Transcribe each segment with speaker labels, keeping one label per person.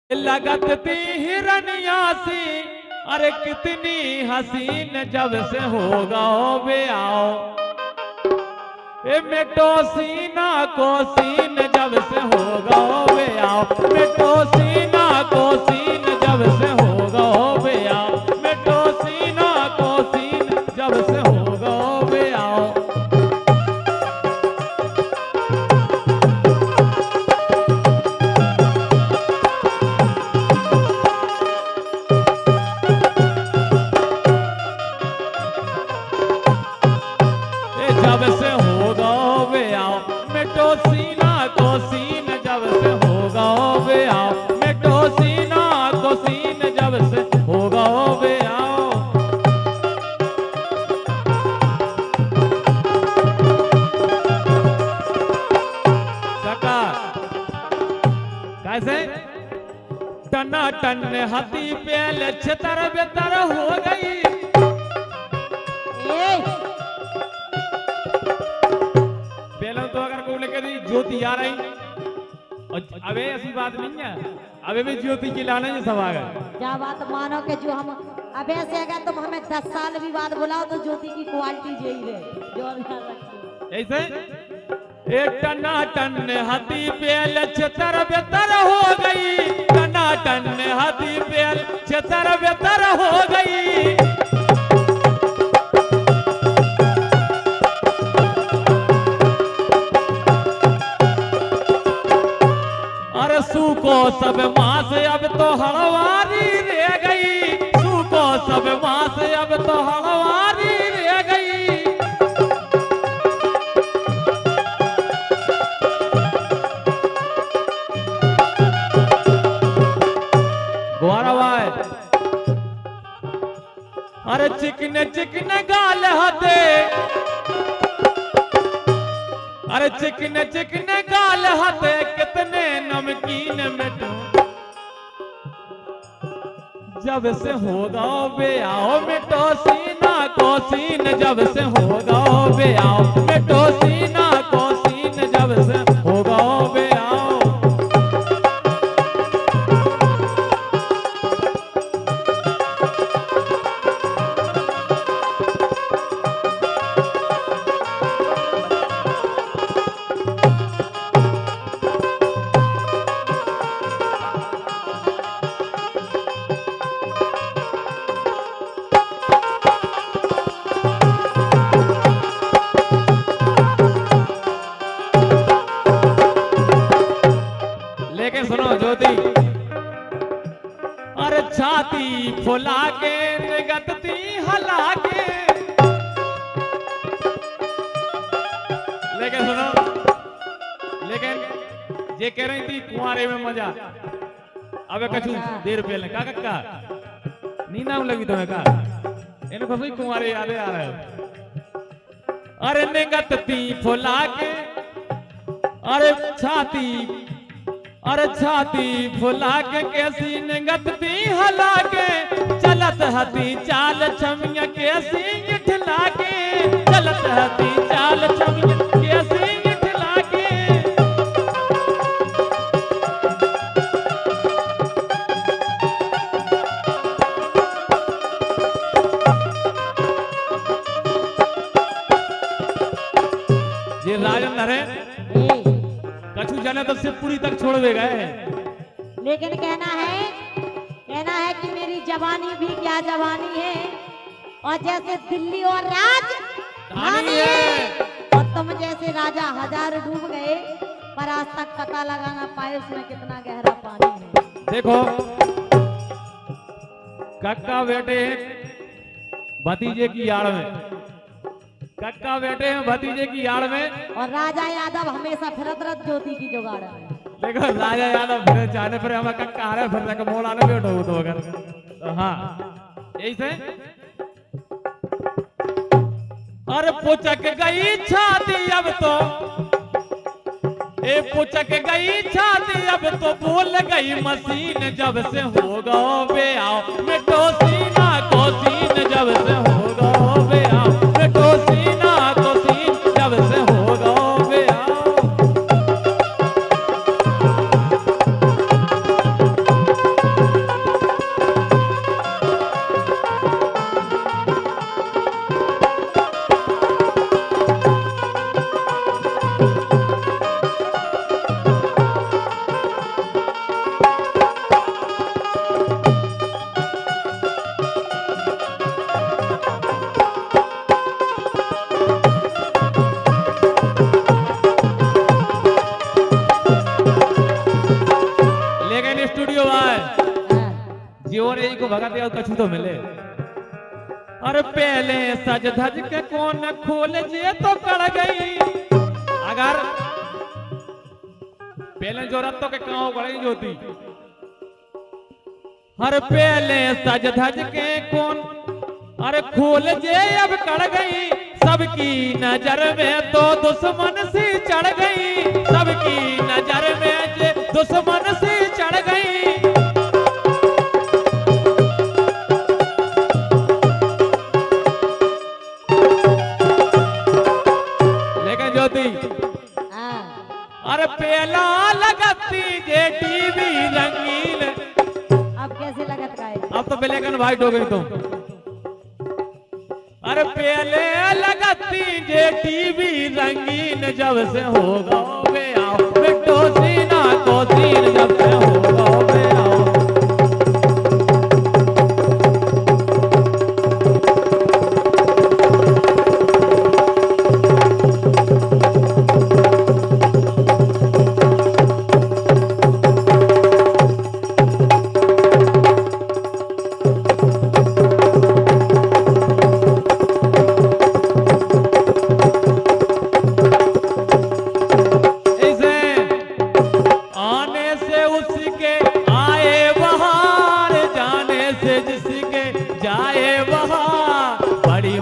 Speaker 1: लगत थी हिरनिया सी, अरे कितनी हसीन जब से होगा बे आओ। ए मेटो सीना को सीन जब से होगा बे आओ, मेटो सीना को सीन जब से होगा बे आओ, मेटो सीना को सीन जब से होगा बे आओ। जब से होगा बे आओ, मेटो सीना को सीन जब से होगा बे आओ, मेटो सीना को सीन जब से होगा बे आओ। काका कैसे टना टन हाथी पेल छतर बेतर हो गई। तो अगर को लेकर ज्योति आ रही, अबे ऐसी बात नहीं है, अबे भी ज्योति की लाने जो सब आ गए।
Speaker 2: क्या बात मानो कि जो हम अबे से अगर तुम हमें 10 साल भी बाद बुलाओ तो ज्योति की क्वालिटी यही है जो
Speaker 1: ऐसे एक टना टन हाथी पेल छतर बेतर हो गई, टना टन हाथी पेल छतर बेतर हो गई। सूको सब मास अब तो हड़वारी रह गई, सूको सब मास अब तो हड़वारी रह गई। गौरवाय अरे चिकने चिकने गाल हते, अरे चिकने चिकने गाल हते कितने नमकीन मिठू जब से होगा बे आओ, मिठो सीना को सीन जब से होगा बे आओ, मिठो सीना को सीन जब से होगा बे आओ। अरे छाती फुला के निगतती हला के, लेकिन सुनो, लेकिन ये कह रही थी कुंवारे में मजा, अबे कछु देर पहले का कक्का नींद लगी तुम्हें का इन्हें फसई कुंवारे यादें आ रहे हो। अरे निगतती फुला के, अरे छाती फुला के कैसी निगतती हला के, चलत हती चाल छमिया कैसी इठला के, चलत हती चाल छमिया कैसी इठला के। ये राजन है कछु जाने तो शिवपुरी तक छोड़ दे गए,
Speaker 2: लेकिन कहना है कि मेरी जवानी भी क्या जवानी है, और जैसे दिल्ली और राजधानी है, और तुम जैसे राजा हजार डूब गए पर आज तक पता लगाना पाए उसमें कितना गहरा पानी है।
Speaker 1: देखो कक्का बेटे भतीजे की आड़ में, कक्का बेटे हैं भतीजे की आड़ में, और
Speaker 2: राजा यादव हमेशा फिरत रत ज्योति की जुगाड़ है।
Speaker 1: देखो राजा यादव फिर जाने पर हमें कक्का आ रहे फिर तक मोड़ आने बैठो तो अगर तो हाँ यही से। अरे पुचक गई छाती अब तो, ए पुचक गई छाती अब तो बोल गई मशीन जब से होगा बे आओ, मिठो सीना को सीन जब से होगा बे आओ, मिठो सीना को सीन जब से होगा बे आओ। जुड़ियो भाई
Speaker 2: हाँ।
Speaker 1: जीवन यही को भगा दिया कछु तो मिले। अरे पहले सज धज के कौन खोल जे तो कड़ गई, अगर पहले जो रत्तों के कांव गड़ी जोती। हर पहले सज धज के कौन अरे खोल जे अब कड़ गई, सबकी नजर में तो दुश्मन सी चढ़ गई, सबकी नजर में जे दुश्मन सी चढ़ गई। लेकिन ज्योति
Speaker 2: हाँ।
Speaker 1: अरे पहला लगती जे टीवी रंगीन,
Speaker 2: अब कैसे लगत का है?
Speaker 1: अब तो ब्लैक एंड व्हाइट हो गई तुम। अरे पहले लगती जे टीवी रंगीन, जब से होगा वे आओ बिट्टो सीना को सीन, जब से होगा वे आओ।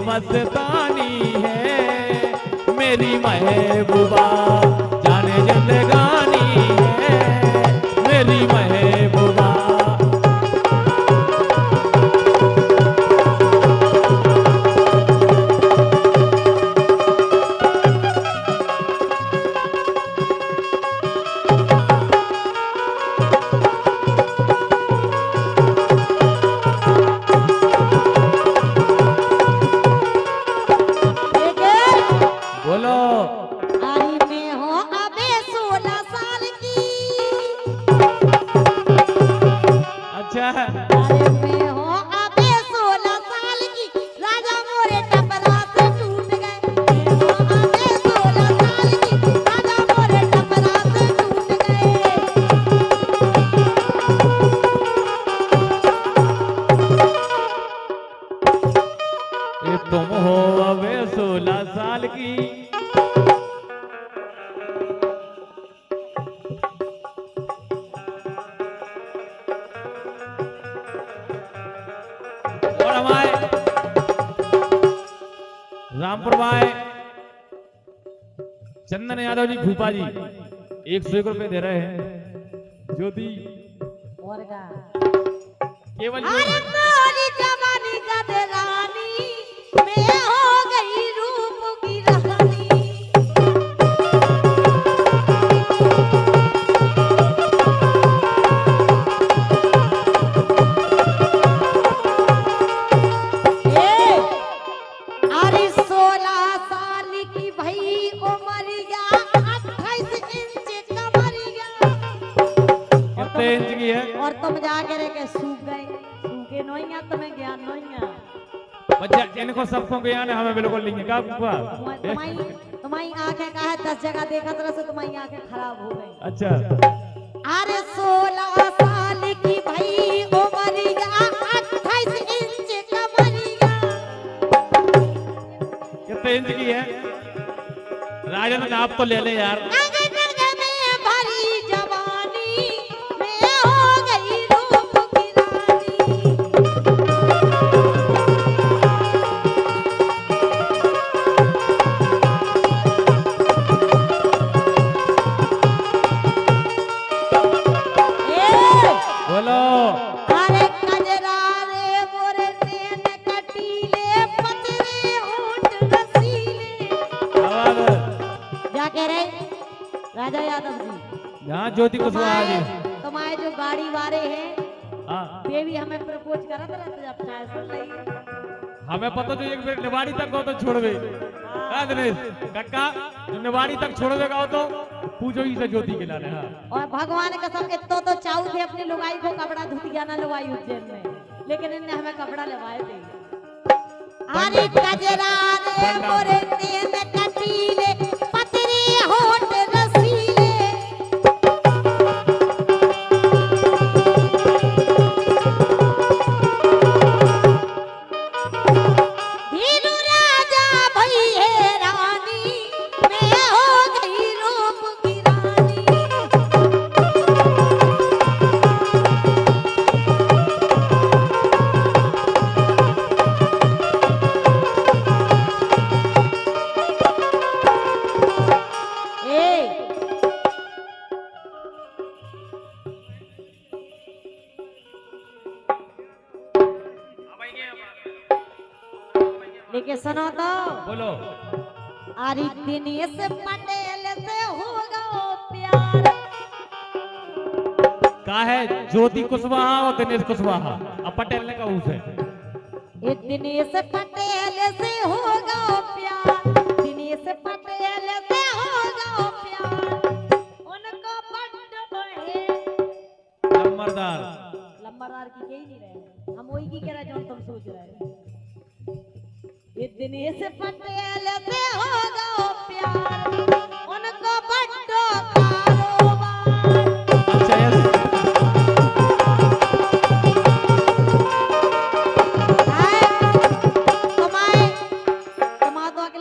Speaker 1: मस्तानी है मेरी महबूबा, जाने जिंदगानी है मेरी महबूबा। तुम हो अबे 16 साल की, और हमारे रामपुर भाई चंदन यादव जी भूपा जी 101 रुपए दे रहे हैं। ज्योति
Speaker 2: और का
Speaker 1: केवल
Speaker 2: अरे मोरी जवानी का दरानी मैं हो गई रूप की रानी। अरे 16 साल की भई उमरिया, 28 इंच कमरिया।
Speaker 1: कितने इंच की है?
Speaker 2: और तुम जाके रह के सूख गए, सूखे नोइया तुम्हें ज्ञान नोइया।
Speaker 1: बच्चा इनको सबको ज्ञान है, हमें बिल्कुल नहीं है। क्या हुआ?
Speaker 2: तुम्हारी आंखें का है 10 जगह देखा तरह से तुम्हारी आंखें खराब हो गई।
Speaker 1: अच्छा
Speaker 2: अरे 16 साल की भई उमरिया, 28 इंच कमरिया।
Speaker 1: कितने इंच की है? राजन आप तो ले ले यार।
Speaker 2: नग नग में भरी जवानी मैं हो गई रूप की रानी।
Speaker 1: बोलो
Speaker 2: अरे कजरा रे मोरे नैन कटीले, पतरे होंठ रसीले। क्या कह रहे राजा यादव जी?
Speaker 1: यहाँ ज्योति कुशवाहा जी
Speaker 2: तुम्हारे जो गाड़ी वाले हैं
Speaker 1: हाँ,
Speaker 2: वे भी हमें प्रपोज करत रहते जब चाहे सुन रही।
Speaker 1: हमें पता जो एक बेर निवाड़ी तक हो तो छोड़ दे। दिनेश कक्का जो निवाड़ी तक छोड़ देगा हो तो पूछो ही से ज्योति के लाने। हाँ
Speaker 2: और भगवान कसम इतो तो चाहू थे अपनी लुगाई को कपड़ा धुतिया ना लुगाई उज्जैन में, लेकिन इनने हमें कपड़ा लवाए थे। अरे कजरा रे मोरे नैन कटीले, पतरे होंठ रसीले। लेकिन सुनो तो
Speaker 1: बोलो।
Speaker 2: अरे दिनेश पटेल से होगा प्यार।
Speaker 1: का है ज्योति कुशवाहा और दिनेश कुशवाहा, अब पटेल ने कहा उसे।
Speaker 2: ये दिनेश पटेल से होगा प्यार, दिनेश पटेल से होगा प्यार। उनको बड्ड है
Speaker 1: लंबरदार।
Speaker 2: लंबरदार की कह ही नहीं रहे हम, वही की कह रहे जो तुम सोच रहे हो। ये दिनेश पटेल से होगा प्यार, उनको बड्ड कारोबार।
Speaker 1: अच्छा yes।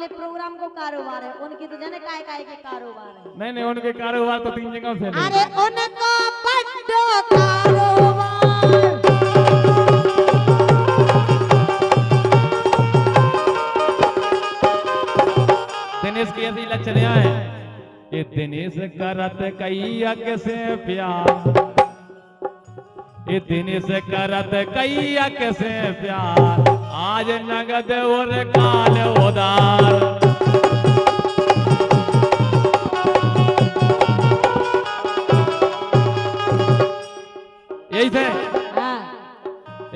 Speaker 2: प्रोग्राम को कारोबार है, उनकी तो जाने काय काय के कारोबार है।
Speaker 1: नहीं नहीं, उनके कारोबार तो 3 जगह से नहीं।
Speaker 2: अरे उनको बड्ड कारोबार।
Speaker 1: दिनेश की ऐसी लक्षणिया है कि दिनेश करत कैया कैसे प्यार, ये दिनेश करत कैया कैसे प्यार, आज नगद और काल उदार। यही थे।
Speaker 2: हाँ।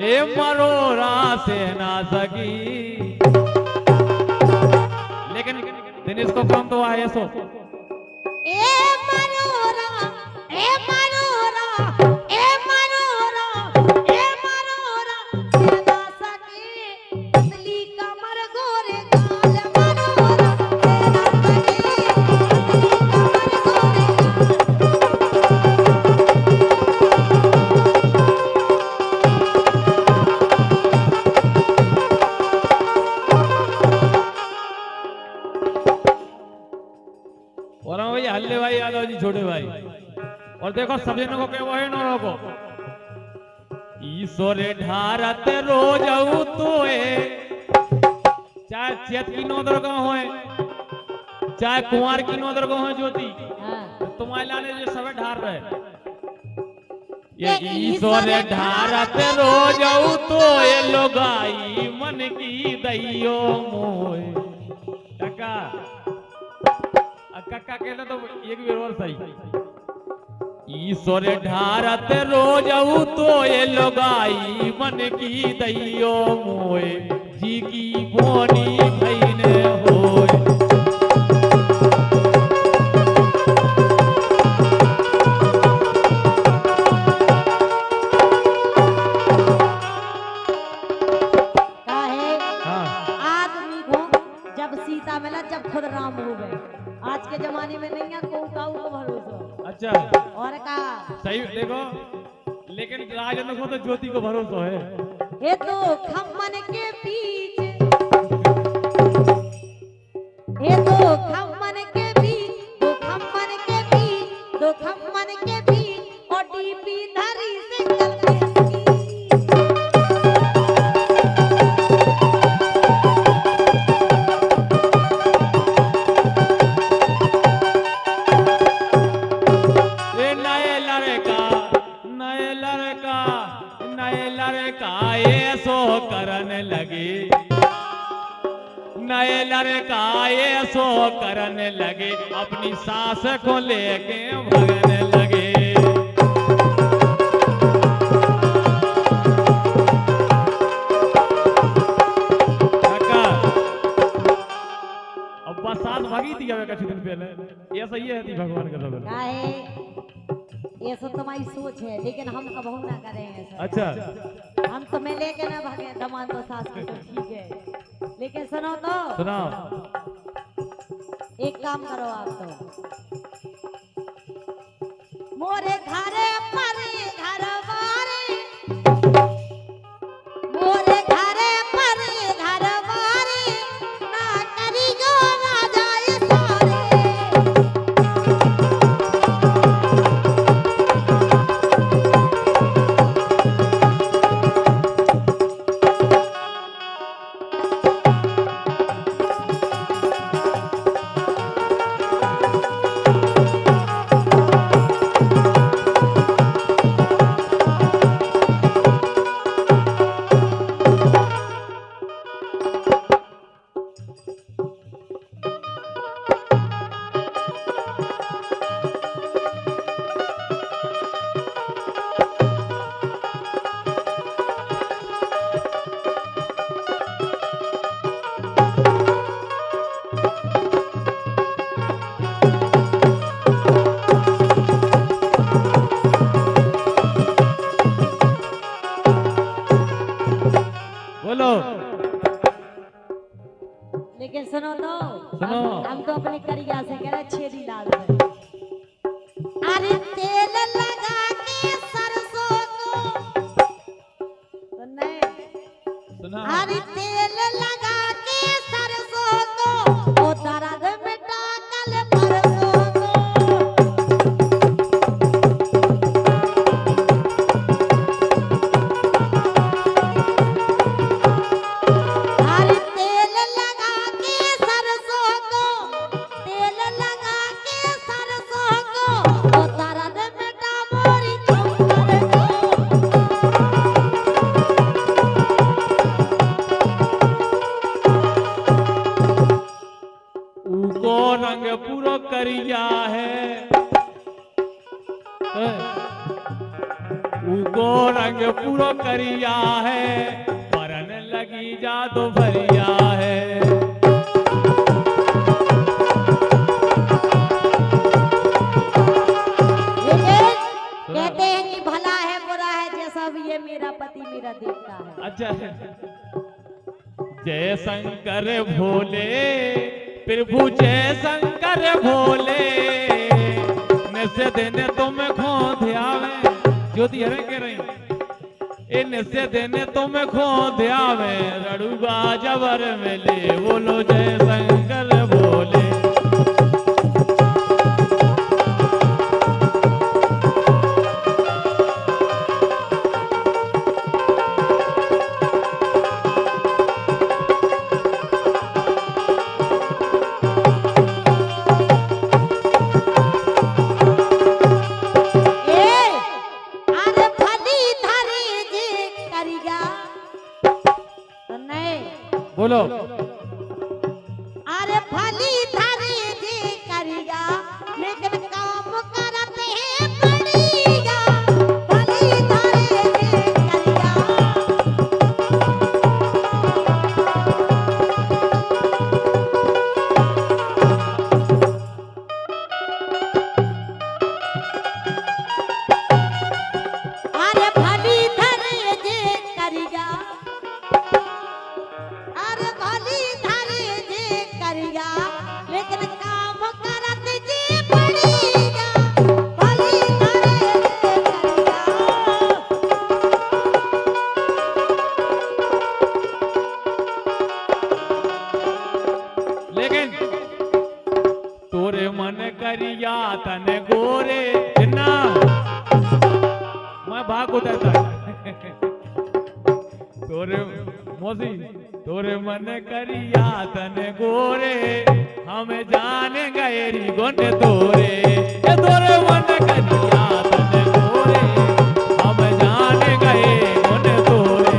Speaker 1: ए मरोरा से ना सकी, लेकिन दिनेश को कौन तो आए सो।
Speaker 2: ए मनोरा, ए मनोरा, ए मनोरा, ए मनोरा से ना सके, पतली कमर गोरे गाल मनोरा से ना सके, पतली कमर
Speaker 1: और हम भैया हल्ले भाई यादव जी छोटे भाई, और देखो सब जनों को क्या है नौरों को। ईश्वरे ढारत रोज तोए, चाहे चेत की नौदर का होए, चाहे कुंवर की नौदर का होए ज्योति,
Speaker 2: हाँ।
Speaker 1: तुम्हारे लाने जो सब ढार रहे। ये ईश्वरे ढारत रोज तोए, लोगाई मन की दैयो मोए। टका कक्का कहना तो एक भी और सही। ईश्वर ढारत रोज तो ये लोगाई मन की दैयो मोए, जी की बोनी भैन होए।
Speaker 2: काहे
Speaker 1: हाँ।
Speaker 2: आदमी को जब सीता मिला, जब खुद राम हो गए। आज के जमाने में नहीं है को काऊ को भरोसा।
Speaker 1: अच्छा
Speaker 2: और का
Speaker 1: सही देखो, लेकिन राजन को तो ज्योति को भरोसा है।
Speaker 2: ये तो खम्मन के बीच, ये तो खम्मन के बीच, दो खम्मन के बीच, दो खम्मन के बीच, और डीपी धरी से कल
Speaker 1: करने लगे, नए लड़का ये सो करने लगे, अपनी सास को लेके भगने लगे। अब बस सास भागी थी क्या कुछ दिन पहले, ये सही है थी भगवान का लगे।
Speaker 2: काहे ये सब तुम्हारी सोच है, लेकिन हम कबहू ना करें ऐसा।
Speaker 1: अच्छा
Speaker 2: हम तुम्हें लेके ना भागे दमान तो सास को, तो ठीक है। लेकिन सुनो तो,
Speaker 1: सुनाओ।
Speaker 2: एक काम करो आप तो, मोरे घरे पर घर बारे, मोरे घरे पर घर बारे, ना करी जो ना जाए सारे। हम तो अपनी करिया से कह रहे छेदी लाल है। अरे तेल लगा के सरसों को तो नहीं
Speaker 1: सुना
Speaker 2: अरे तेल लगा के सरसों को ओ दर्द मिटा कल परसों को। अरे तेल लगा के सरसों को तेल लगा के सरसों को ओ दर्द मिटा मोरी चुम्बर को।
Speaker 1: उको रंग पूरो करिया है, उको रंग पूरो करिया है, परन लगी जादू भरिया है।
Speaker 2: लेकिन कहते हैं कि भला है बुरा है जैसा भी ये मेरा पति मेरा देवता है।
Speaker 1: अच्छा जय शंकर भोले प्रभु जय शंकर भोले, निश्चय देने तुम खो ध्यावे ज्योति हरे कह रही ए निश्चय देने तुम खो ध्यावे, रड़ुगा जबर मिले बोलो जय शंकर भोले।
Speaker 2: अरे भली धरी जी करिया तो नहीं
Speaker 1: बोलो
Speaker 2: अरे भली धरी जी करिया लेकिन काम करते हैं बढ़िया। भली धरी जी करिया अरे भली धरी जी करिया अरे भली धरी जी करिया लेकिन काम करत जी बढ़िया। भली धरी जी करिया
Speaker 1: लेकिन तोरे मन करिया तन गोरे जिन्ना मैं भाग उतरता तोरे मोदी तोरे मन करिया तन गोरे, हम जान गए री गुण तोरे। ए तोरे मन करिया तन गोरे, हम जान गए गुण तोरे।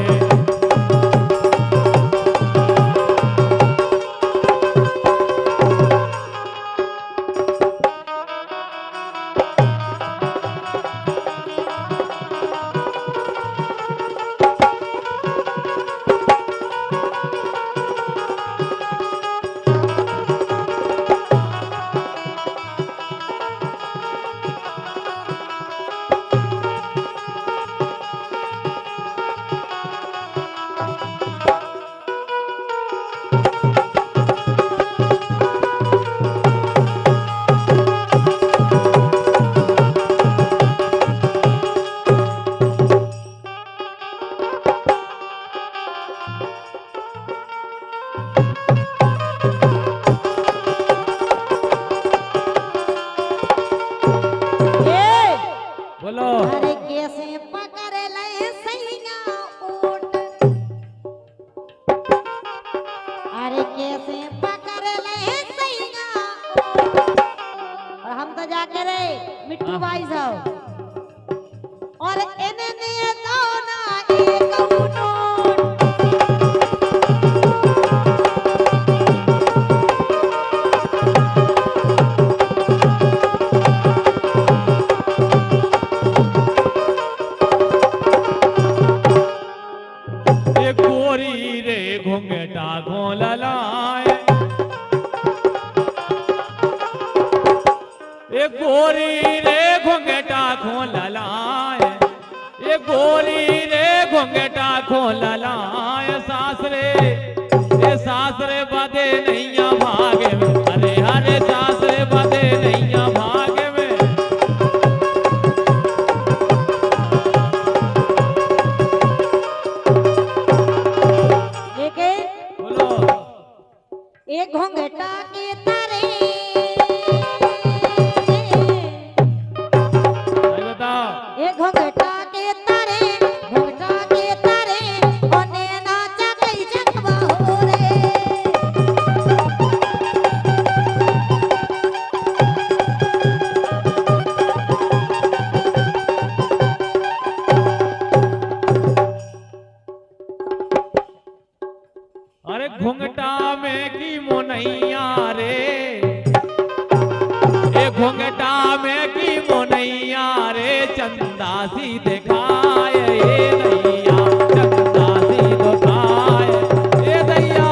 Speaker 1: बोलो
Speaker 2: अरे कैसे पकड़ ले सैया ऊंट अरे कैसे पकड़ ले सैया ऊंट। और हम तो जाके रे मिट्टू भाई साहब और इन्हें दोना एक ऊंट
Speaker 1: घूंघटा घोल लाए ए गोरी रे घूंघटा खोल लाए ए गोरी रे घूंघटा खोल लाए सासरे ए सासरे बदे नैया भागे अरे हर
Speaker 2: घोंघटा के तारे
Speaker 1: भाई बताओ।
Speaker 2: ए घोंघटा के तारे घोंघटा के तारे ओने नाचा गई जगवा हो रे
Speaker 1: अरे घुंघटा में की मोनैया रे, ए घुंघटा में की मोनैया रे, चंदा सी दिखाए ए दैया, चंदा सी दिखाए ए दैया।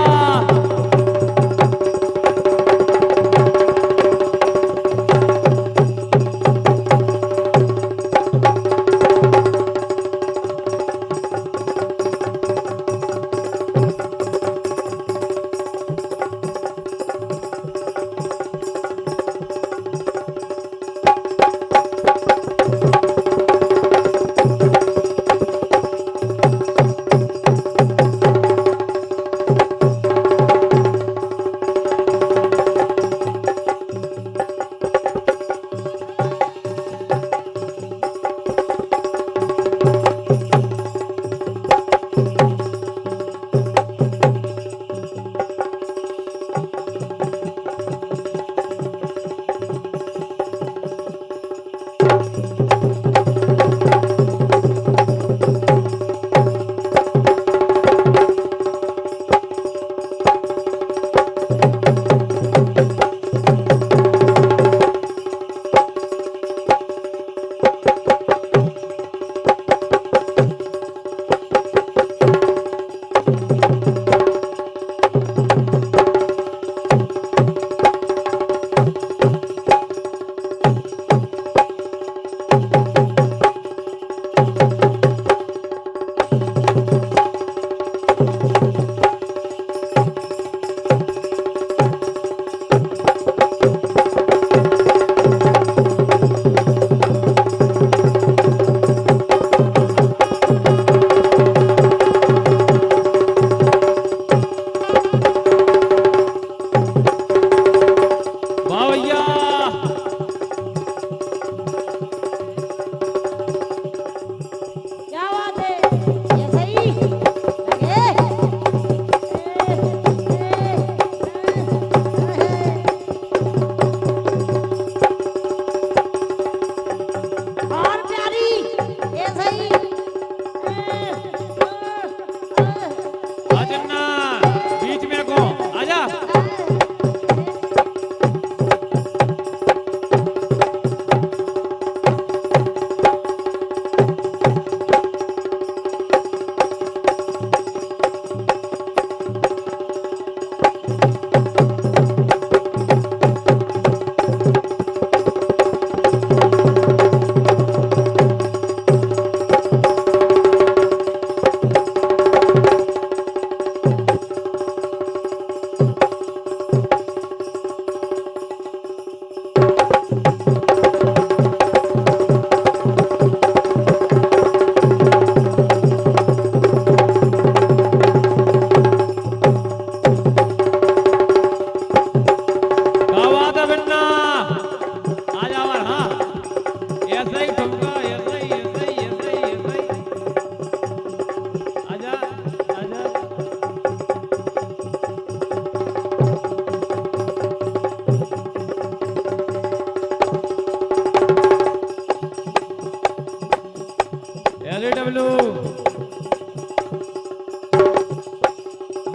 Speaker 1: LAW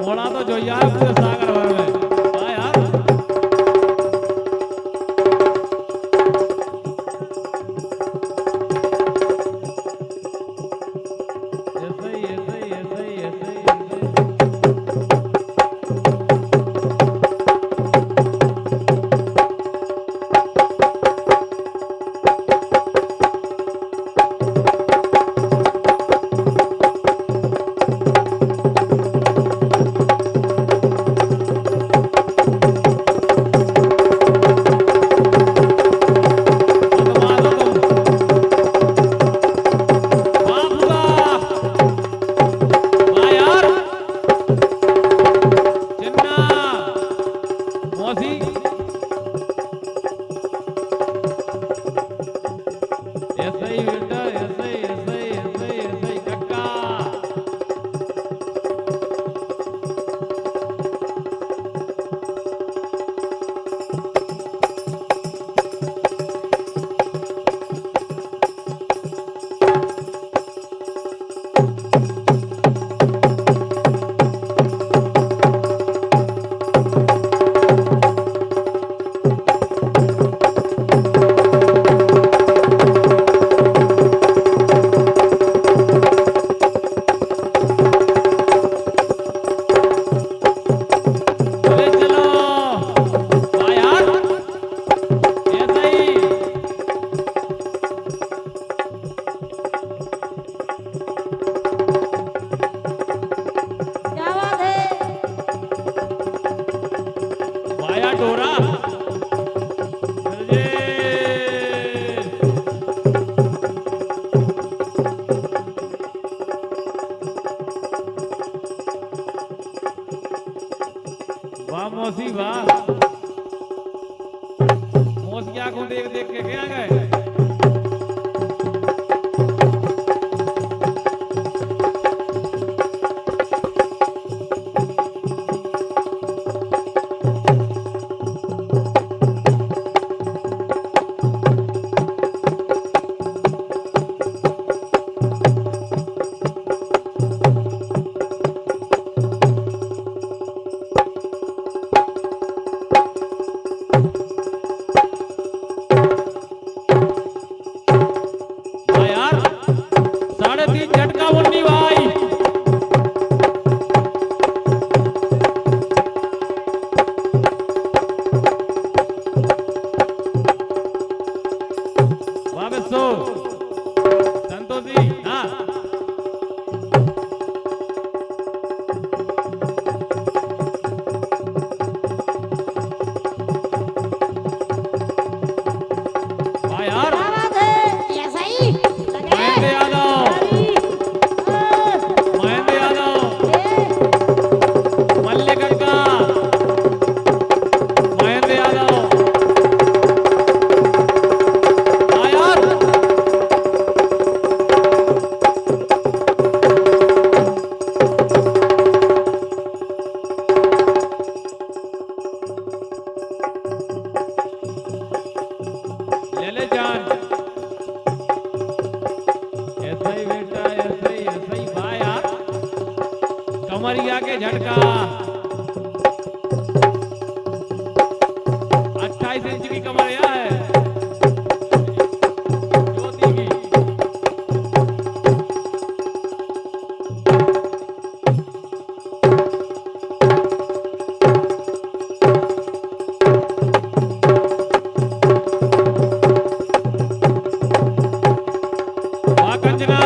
Speaker 1: मोड़ा तो जो यार पूरे सागर भर में हाँ यार मौसी वाह, मौसी की आंखों देख देख के क्या गए। हाँ यार, 3.5 झटका मुन्नी भाई। वाह बच्चों, संतोष जी। हाँ वाह यार,
Speaker 2: क्या बात है, ऐसा ही लगे।
Speaker 1: महेंद्र यादव, महेंद्र यादव, मल्लिक अक्का, महेंद्र यादव। हाँ यार, ले ले जान, ऐसा ही बेटा, ऐसा ही वाह यार, कमरिया के झटका। 28 इंच की कमरिया है ज्योति की। वाह कंजना,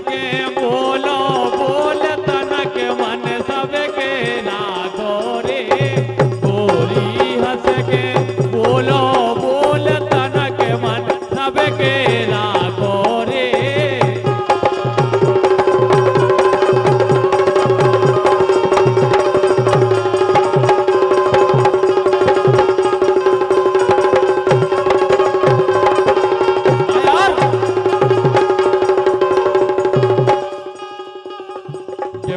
Speaker 1: के बोलो बोल तन के मन सबके राखो रे गोरी हंस के बोलो बोल तन के मन सबके राखो रे के